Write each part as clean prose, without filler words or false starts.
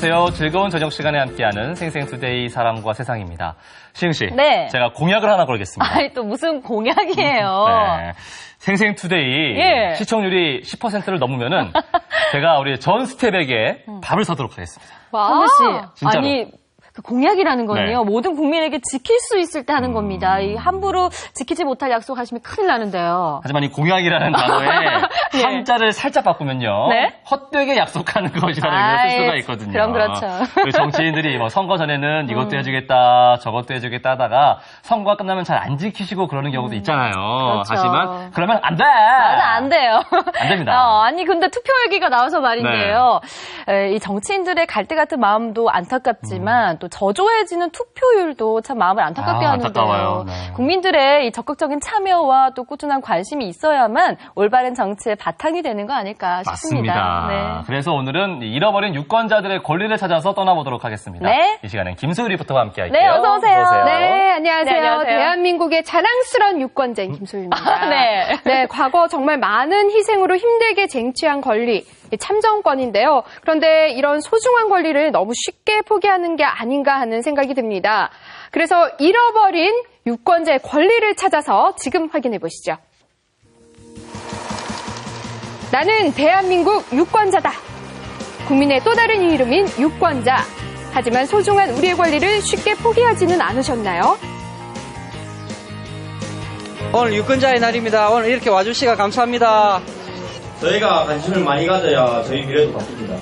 안녕하세요. 즐거운 저녁 시간에 함께하는 생생투데이 사람과 세상입니다. 시흥 씨, 네. 제가 공약을 하나 걸겠습니다. 아니, 또 무슨 공약이에요. 네. 생생투데이 예. 시청률이 10%를 넘으면은 제가 우리 전 스텝에게 밥을 사도록 하겠습니다. 선배 씨, 진짜로. 아니 그 공약이라는 건요. 네. 모든 국민에게 지킬 수 있을 때 하는 겁니다. 이 함부로 지키지 못할 약속하시면 큰일 나는데요. 하지만 이 공약이라는 단어에 예. 한자를 살짝 바꾸면요. 네? 헛되게 약속하는 것이라는 의미를 쓸 수가 있거든요. 그럼 그렇죠. 그 정치인들이 뭐 선거 전에는 이것도 해주겠다, 저것도 해주겠다 하다가 선거가 끝나면 잘 안 지키시고 그러는 경우도 있잖아요. 그렇죠. 하지만 그러면 안 돼! 맞아, 안 돼요. 안 됩니다. 아니, 근데 투표 얘기가 나와서 말인데요. 이 정치인들의 갈대 같은 마음도 안타깝지만 또 저조해지는 투표율도 참 마음을 안타깝게 하는데요. 안타까워요. 네. 국민들의 이 적극적인 참여와 또 꾸준한 관심이 있어야만 올바른 정치의 바탕이 되는 거 아닐까 싶습니다. 맞습니다. 네. 그래서 오늘은 잃어버린 유권자들의 권리를 찾아서 떠나보도록 하겠습니다. 네. 이 시간엔 김소율 리포터와 함께 할게요. 네, 어서 오세요. 네, 안녕하세요. 네, 안녕하세요. 대한민국의 자랑스러운 유권자인 김소율입니다. 네. 네, 과거 정말 많은 희생으로 힘들게 쟁취한 권리, 참정권인데요. 그런데 이런 소중한 권리를 너무 쉽게 포기하는 게 아닌가 하는 생각이 듭니다. 그래서 잃어버린 유권자의 권리를 찾아서 지금 확인해 보시죠. 나는 대한민국 유권자다. 국민의 또 다른 이름인 유권자. 하지만 소중한 우리의 권리를 쉽게 포기하지는 않으셨나요? 오늘 유권자의 날입니다. 오늘 이렇게 와주시가 감사합니다. 저희가 관심을 많이 가져야 저희 미래도 바뀝니다.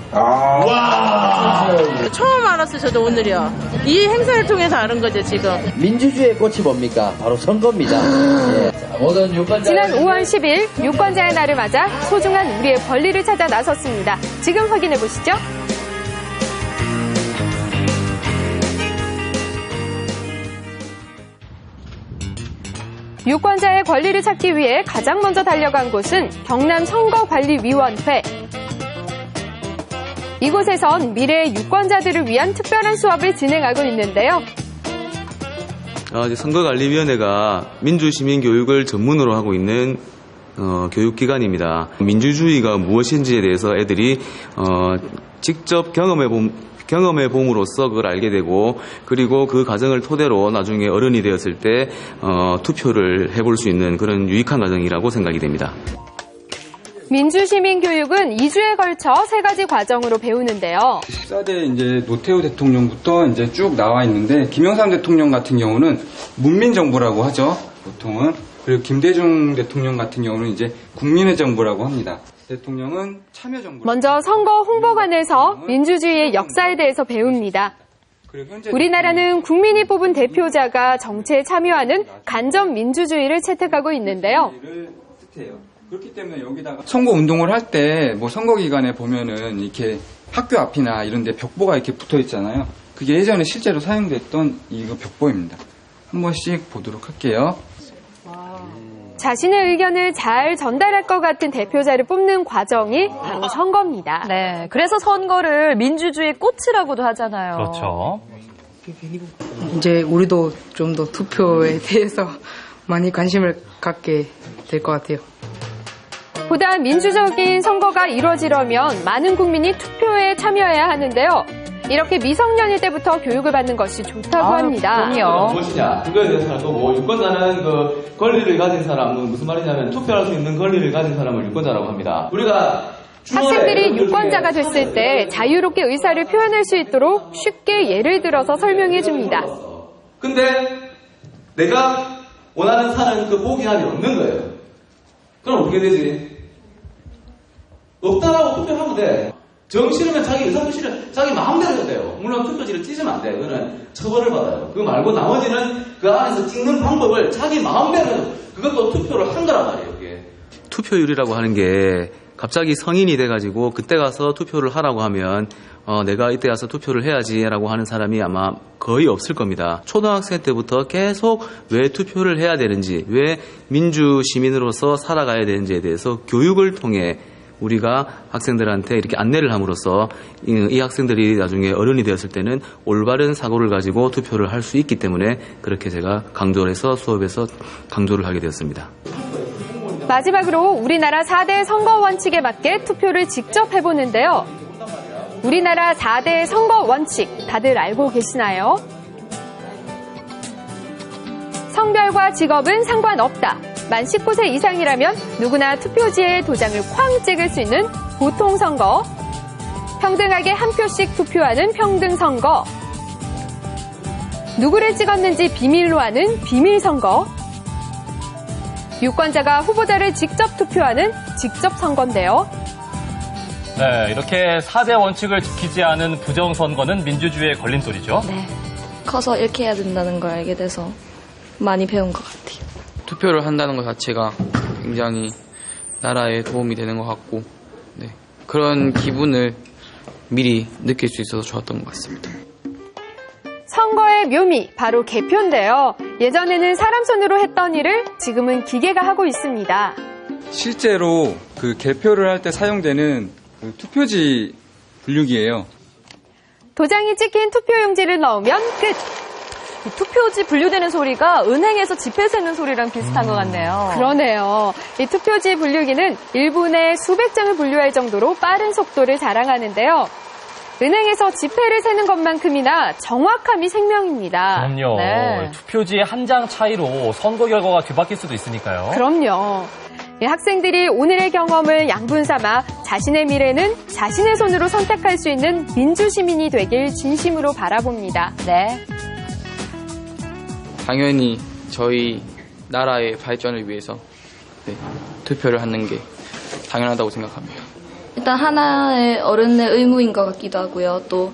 처음 알았어요, 저도 오늘이요. 이 행사를 통해서 아는 거죠, 지금. 민주주의의 꽃이 뭡니까? 바로 선거입니다. 예. 자, 모든 유권자 지난 5월 10일 유권자의 날을 맞아 소중한 우리의 권리를 찾아 나섰습니다. 지금 확인해 보시죠. 유권자의 권리를 찾기 위해 가장 먼저 달려간 곳은 경남 선거관리위원회. 이곳에선 미래의 유권자들을 위한 특별한 수업을 진행하고 있는데요. 이제 선거관리위원회가 민주시민교육을 전문으로 하고 있는 교육기관입니다. 민주주의가 무엇인지에 대해서 애들이 직접 경험해 봄으로써 그걸 알게 되고, 그리고 그 과정을 토대로 나중에 어른이 되었을 때 투표를 해볼 수 있는 그런 유익한 과정이라고 생각이 됩니다. 민주시민 교육은 2주에 걸쳐 3가지 과정으로 배우는데요. 14대 이제 노태우 대통령부터 이제 쭉 나와 있는데, 김영삼 대통령 같은 경우는 문민정부라고 하죠, 보통은. 그리고 김대중 대통령 같은 경우는 이제 국민의 정부라고 합니다. 대통령은 참여정부. 먼저 선거 홍보관에서 민주주의의 역사에 대해서 배웁니다. 우리나라는 국민이 뽑은 대표자가 정치에 참여하는 간접 민주주의를 채택하고 있는데요. 그렇기 때문에 여기다가 선거 운동을 할 때 뭐 선거 기간에 보면은 이렇게 학교 앞이나 이런 데 벽보가 이렇게 붙어 있잖아요. 그게 예전에 실제로 사용됐던 이거 벽보입니다. 한 번씩 보도록 할게요. 자신의 의견을 잘 전달할 것 같은 대표자를 뽑는 과정이 바로 선거입니다. 네, 그래서 선거를 민주주의의 꽃이라고도 하잖아요. 그렇죠. 이제 우리도 좀 더 투표에 대해서 많이 관심을 갖게 될 것 같아요. 보다 민주적인 선거가 이루어지려면 많은 국민이 투표에 참여해야 하는데요. 이렇게 미성년일 때부터 교육을 받는 것이 좋다고 합니다. 그럼요. 무엇이냐? 그거에 대해서는 뭐 유권자는 그 권리를 가진 사람은 무슨 말이냐면 투표할 수 있는 권리를 가진 사람을 유권자라고 합니다. 우리가 학생들이 유권자가 됐을 때 자유롭게 의사를 표현할 수 있도록 쉽게 예를 들어서 설명해 줍니다. 근데 내가 원하는 사는 그 보기 안에 없는 거예요. 그럼 어떻게 되지? 없다라고 투표하면 돼. 정 싫으면 자기 의사표시를 자기 마음대로 해도 돼요. 물론 투표지를 찢으면 안 돼요. 그거는 처벌을 받아요. 그거 말고 나머지는 그 안에서 찍는 방법을 자기 마음대로 해도 그것도 투표를 한 거란 말이에요. 그게. 투표율이라고 하는 게 갑자기 성인이 돼가지고 그때 가서 투표를 하라고 하면 내가 이때 가서 투표를 해야지라고 하는 사람이 아마 거의 없을 겁니다. 초등학생 때부터 계속 왜 투표를 해야 되는지, 왜 민주 시민으로서 살아가야 되는지에 대해서 교육을 통해 우리가 학생들한테 이렇게 안내를 함으로써 이 학생들이 나중에 어른이 되었을 때는 올바른 사고를 가지고 투표를 할 수 있기 때문에 그렇게 제가 강조를 해서 수업에서 강조를 하게 되었습니다. 마지막으로 우리나라 4대 선거 원칙에 맞게 투표를 직접 해보는데요. 우리나라 4대 선거 원칙 다들 알고 계시나요? 성별과 직업은 상관없다. 만 19세 이상이라면 누구나 투표지에 도장을 쾅 찍을 수 있는 보통선거. 평등하게 한 표씩 투표하는 평등선거. 누구를 찍었는지 비밀로 하는 비밀선거. 유권자가 후보자를 직접 투표하는 직접선거인데요. 네, 이렇게 4대 원칙을 지키지 않은 부정선거는 민주주의의 걸림돌이죠. 네. 커서 이렇게 해야 된다는 걸 알게 돼서 많이 배운 것 같아요. 투표를 한다는 것 자체가 굉장히 나라에 도움이 되는 것 같고, 네, 그런 기분을 미리 느낄 수 있어서 좋았던 것 같습니다. 선거의 묘미, 바로 개표인데요. 예전에는 사람 손으로 했던 일을 지금은 기계가 하고 있습니다. 실제로 그 개표를 할 때 사용되는 그 투표지 분류기예요. 도장이 찍힌 투표용지를 넣으면 끝! 이 투표지 분류되는 소리가 은행에서 지폐 세는 소리랑 비슷한 것 같네요. 그러네요. 이 투표지 분류기는 1분에 수백 장을 분류할 정도로 빠른 속도를 자랑하는데요. 은행에서 지폐를 세는 것만큼이나 정확함이 생명입니다. 그럼요. 네. 투표지의 한 장 차이로 선거 결과가 뒤바뀔 수도 있으니까요. 그럼요. 학생들이 오늘의 경험을 양분 삼아 자신의 미래는 자신의 손으로 선택할 수 있는 민주시민이 되길 진심으로 바라봅니다. 네. 당연히 저희 나라의 발전을 위해서 투표를 하는 게 당연하다고 생각합니다. 일단 하나의 어른의 의무인 것 같기도 하고요. 또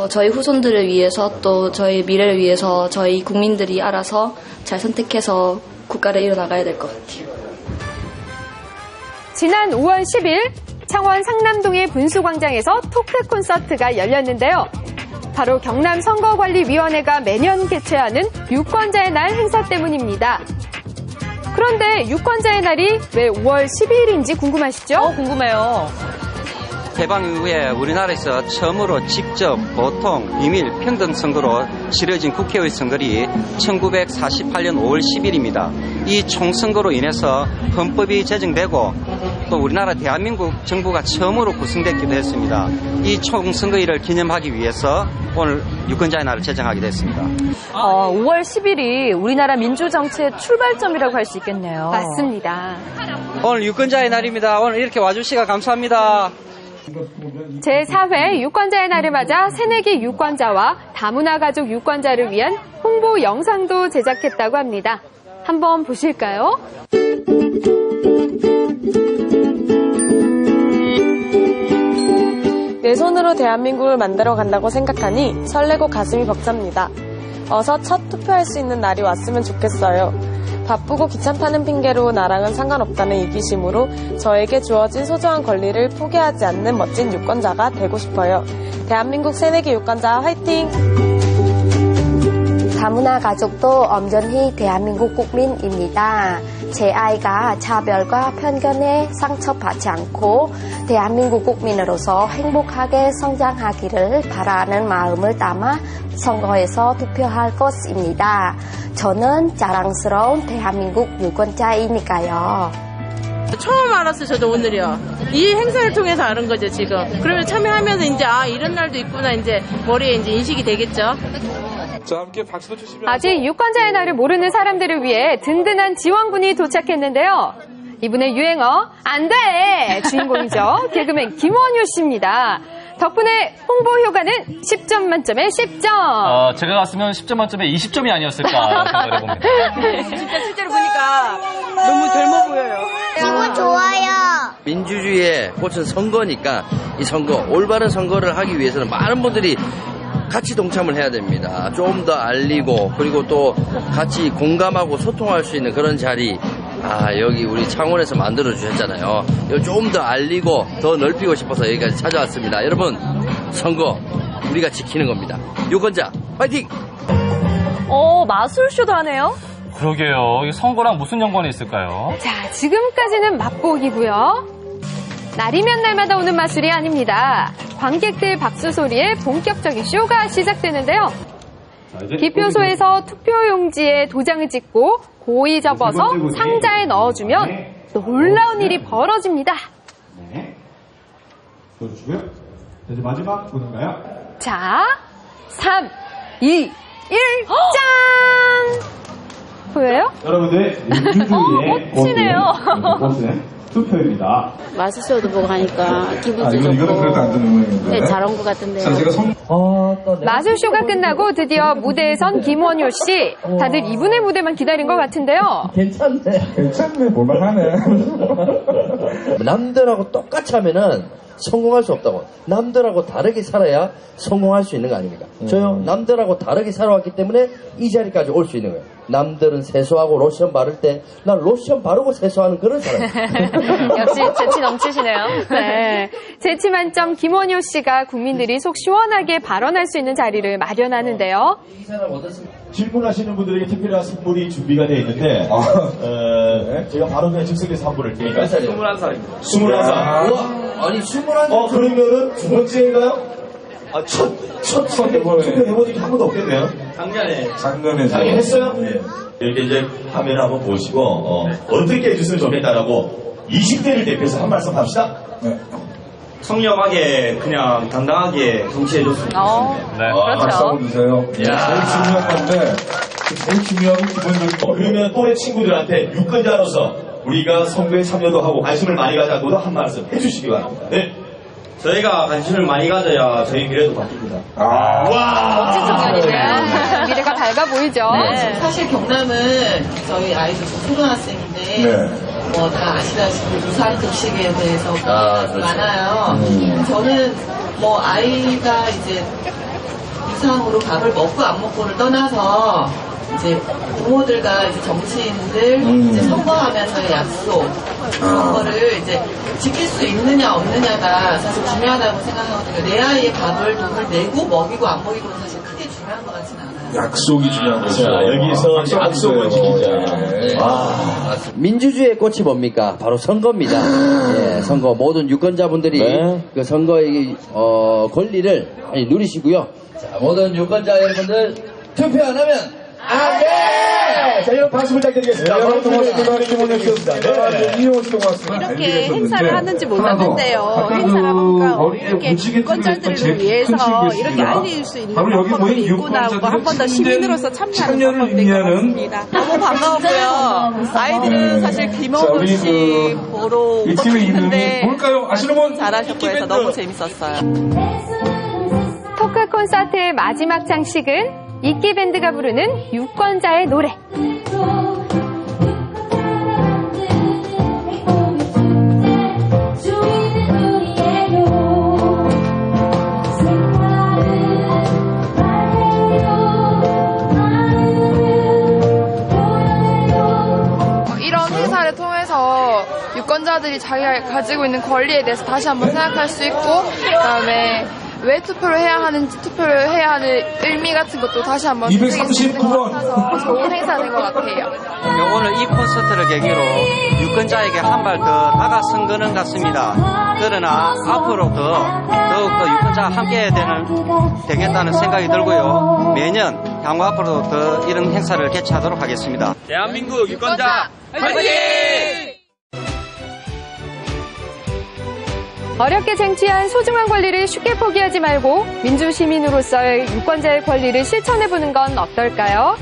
저희 후손들을 위해서 또 저희 미래를 위해서 저희 국민들이 알아서 잘 선택해서 국가를 이뤄나가야 될 것 같아요. 지난 5월 10일 창원 상남동의 분수광장에서 토크 콘서트가 열렸는데요. 바로 경남선거관리위원회가 매년 개최하는 유권자의 날 행사 때문입니다. 그런데 유권자의 날이 왜 5월 12일인지 궁금하시죠? 궁금해요. 개방 이후에 우리나라에서 처음으로 직접 보통, 비밀, 평등 선거로 치러진 국회의원 선거리 1948년 5월 10일입니다. 이 총선거로 인해서 헌법이 제정되고 또 우리나라 대한민국 정부가 처음으로 구성됐기도 했습니다. 이 총선거일을 기념하기 위해서 오늘 유권자의 날을 제정하게 됐습니다. 5월 10일이 우리나라 민주정치의 출발점이라고 할 수 있겠네요. 맞습니다. 오늘 유권자의 날입니다. 오늘 이렇게 와주시가 감사합니다. 제4회 유권자의 날을 맞아 새내기 유권자와 다문화 가족 유권자를 위한 홍보 영상도 제작했다고 합니다. 한번 보실까요? 내 손으로 대한민국을 만들어 간다고 생각하니 설레고 가슴이 벅찹니다. 어서 첫 투표할 수 있는 날이 왔으면 좋겠어요. 바쁘고 귀찮다는 핑계로 나랑은 상관없다는 이기심으로 저에게 주어진 소중한 권리를 포기하지 않는 멋진 유권자가 되고 싶어요. 대한민국 새내기 유권자 화이팅! 다문화 가족도 엄연히 대한민국 국민입니다. 제 아이가 차별과 편견에 상처받지 않고 대한민국 국민으로서 행복하게 성장하기를 바라는 마음을 담아 선거에서 투표할 것입니다. 저는 자랑스러운 대한민국 유권자이니까요. 처음 알았어요, 저도 오늘이요. 이 행사를 통해서 아는 거죠, 지금. 그러면 참여하면서 이제, 이런 날도 있구나, 이제, 머리에 이제 인식이 되겠죠. 자, 함께 박수도 주시면. 아직 유권자의 날을 모르는 사람들을 위해 든든한 지원군이 도착했는데요. 이분의 유행어, 안 돼! 주인공이죠. 개그맨 김원효 씨입니다. 덕분에 홍보 효과는 10점 만점에 10점. 제가 갔으면 10점 만점에 20점이 아니었을까 생각을 해봅니다. 진짜 실제로 보니까 너무 젊어 보여요. 기분 좋아요. 민주주의의 꽃은 선거니까 이 선거, 올바른 선거를 하기 위해서는 많은 분들이 같이 동참을 해야 됩니다. 좀 더 알리고 그리고 또 같이 공감하고 소통할 수 있는 그런 자리 여기 우리 창원에서 만들어 주셨잖아요. 좀 더 알리고 더 넓히고 싶어서 여기까지 찾아왔습니다. 여러분 선거 우리가 지키는 겁니다. 유권자 파이팅! 마술쇼도 하네요. 그러게요. 이 선거랑 무슨 연관이 있을까요? 자, 지금까지는 맛보기고요. 날이면 날마다 오는 마술이 아닙니다. 관객들 박수 소리에 본격적인 쇼가 시작되는데요. 기표소에서 투표용지에 도장을 찍고 고이 접어서 상자에 넣어주면 놀라운 일이 벌어집니다. 넣어주시고요. 이제 마지막 보는가요? 자, 3, 2, 1, 짠! 보여요? 여러분들 민주주의의 멋지네요. 꽃은 투표입니다. 마술쇼도 보고 하니까 기분도 이거는 좋고 그래도 안 되는 모양인데. 네, 잘 온 것 같은데요. 자, 제가 마술쇼가 끝나고 드디어 무대에 선 김원효 씨. 다들 이분의 무대만 기다린 것 같은데요. 괜찮네, 볼만하네. 남들하고 똑같이 하면은 성공할 수 없다고. 남들하고 다르게 살아야 성공할 수 있는 거 아닙니까? 저요, 남들하고 다르게 살아왔기 때문에 이 자리까지 올 수 있는 거예요. 남들은 세수하고 로션 바를 때, 난 로션 바르고 세수하는 그런 사람이에요. 역시 재치 넘치시네요. 네. 재치 만점 김원효 씨가 국민들이 속 시원하게 발언할 수 있는 자리를 마련하는데요. 질문하시는 분들에게 특별한 선물이 준비가 되어 있는데, 제가 바로 그냥 즉석에서 선물을 드리니까. 몇 살이요? 21살입니다. 21살. 아니, 21살. 그러면은 두 번째인가요? 첫 투표 해본 적이 한 번도 없겠네요. 작년에 했어요? 네. 이렇게 이제 화면을 한번 보시고, 어떻게 해줬으면 좋겠다라고 20대를 대표해서 한 말씀 합시다. 네. 청렴하게, 그냥 당당하게 정치해줬으면 좋겠습니다. 네. 박수 한번 주세요. 제일 중요한 건데, 제일 중요하고 기본적인 그러면 또래 친구들한테 유권자로서 우리가 선거에 참여도 하고 관심을 많이 가자고도 한 말씀 해주시기 바랍니다. 네. 저희가 관심을 많이 가져야 저희 미래도 바뀝니다. 멋진 청년이네요. 미래가 밝아 보이죠? 네. 사실 경남은 저희 아이들 초등학생인데 뭐 다 아시다시피 유산 급식에 대해서 많아요. 저는 뭐 아이가 이제 유상으로 밥을 먹고 안 먹고를 떠나서 이제 부모들과 이제 정치인들 이제 선거하면서의 약속 그런 거를 이제 지킬 수 있느냐 없느냐가 사실 중요하다고 생각하거든요. 내 아이의 밥을 돈을 내고 먹이고 안 먹이고는 사실 크게 중요한 것 같지는 않아요. 약속이 중요한 거죠. 여기서 약속을 지키자. 민주주의의 꽃이 뭡니까? 바로 선거입니다. 예, 선거. 모든 유권자분들이 그 선거의 권리를 많이 누리시고요. 자, 모든 유권자 여러분들 투표 안 하면 안 돼! 자, 여러분 박수 부탁드리겠습니다. 이렇게 행사를 하는지 몰랐는데요. 행사를 하니까 이렇게 유권자들을 위해서 이렇게 알릴 수 있는 방법들이 있구나 하고 한 번 더 시민으로서 참여하는 방법인 것 같습니다. 너무 반가웠고요. 아이들은 사실 김원효 씨 보러 온 것도 있는데 뭘까요? 아시는 분? 잘하셨고 해서 너무 재밌었어요. 토크 콘서트의 마지막 장식은 이끼 밴드가 부르는 유권자의 노래. 이런 행사를 통해서 유권자들이 자기가 가지고 있는 권리에 대해서 다시 한번 생각할 수 있고, 그다음에 왜 투표를 해야 하는지, 투표를 해야 하는 의미 같은 것도 다시 한번 239번 좋은 행사인 것 같아요. 오늘 이 콘서트를 계기로 유권자에게 한 발 더 다가선 거는 같습니다. 그러나 앞으로 더욱더 유권자와 함께 되겠다는 생각이 들고요. 매년 향후 앞으로 더 이런 행사를 개최하도록 하겠습니다. 대한민국 유권자 화이팅! 어렵게 쟁취한 소중한 권리를 쉽게 포기하지 말고 민주시민으로서의 유권자의 권리를 실천해보는 건 어떨까요?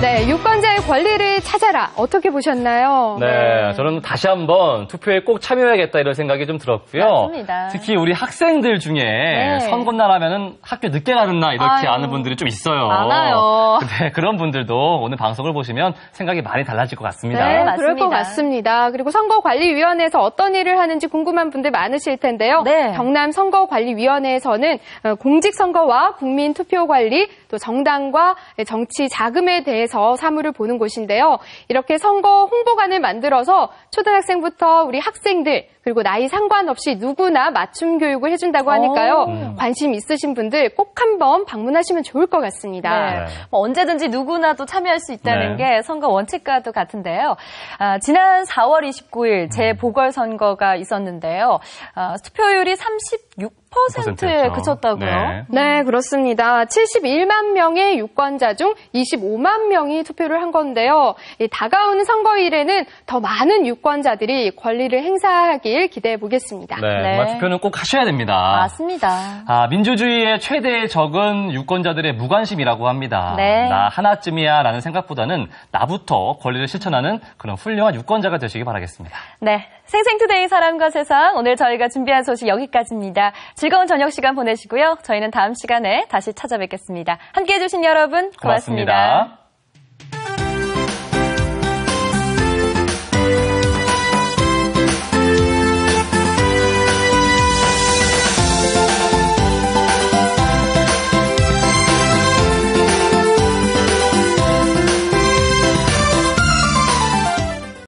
네, 유권자의 권리를 찾아라. 어떻게 보셨나요? 네, 저는 다시 한번 투표에 꼭 참여해야겠다 이런 생각이 좀 들었고요. 맞습니다. 특히 우리 학생들 중에 선거날 하면은 학교 늦게 가는 날 이렇게 아는 분들이 좀 있어요. 많아요. 네, 그런 분들도 오늘 방송을 보시면 생각이 많이 달라질 것 같습니다. 네, 그럴 것 같습니다. 그리고 선거관리위원회에서 어떤 일을 하는지 궁금한 분들 많으실 텐데요. 경남 선거관리위원회에서는 공직선거와 국민투표관리, 또 정당과 정치 자금에 대해서 사무를 보는 곳인데요. 이렇게 선거 홍보관을 만들어서 초등학생부터 우리 학생들 그리고 나이 상관없이 누구나 맞춤 교육을 해준다고 하니까요. 관심 있으신 분들 꼭 한번 방문하시면 좋을 것 같습니다. 네. 뭐 언제든지 누구나 또 참여할 수 있다는 게 선거 원칙과도 같은데요. 지난 4월 29일 재보궐선거가 있었는데요. 투표율이 36% 10%에 그쳤다고요? 네, 그렇습니다. 71만 명의 유권자 중 25만 명이 투표를 한 건데요. 다가오는 선거일에는 더 많은 유권자들이 권리를 행사하길 기대해 보겠습니다. 정말 투표는 꼭 하셔야 됩니다. 맞습니다. 민주주의의 최대의 적은 유권자들의 무관심이라고 합니다. 나 하나쯤이야 라는 생각보다는 나부터 권리를 실천하는 그런 훌륭한 유권자가 되시기 바라겠습니다. 네, 생생투데이 사람과 세상 오늘 저희가 준비한 소식 여기까지입니다. 즐거운 저녁 시간 보내시고요. 저희는 다음 시간에 다시 찾아뵙겠습니다. 함께해 주신 여러분 고맙습니다.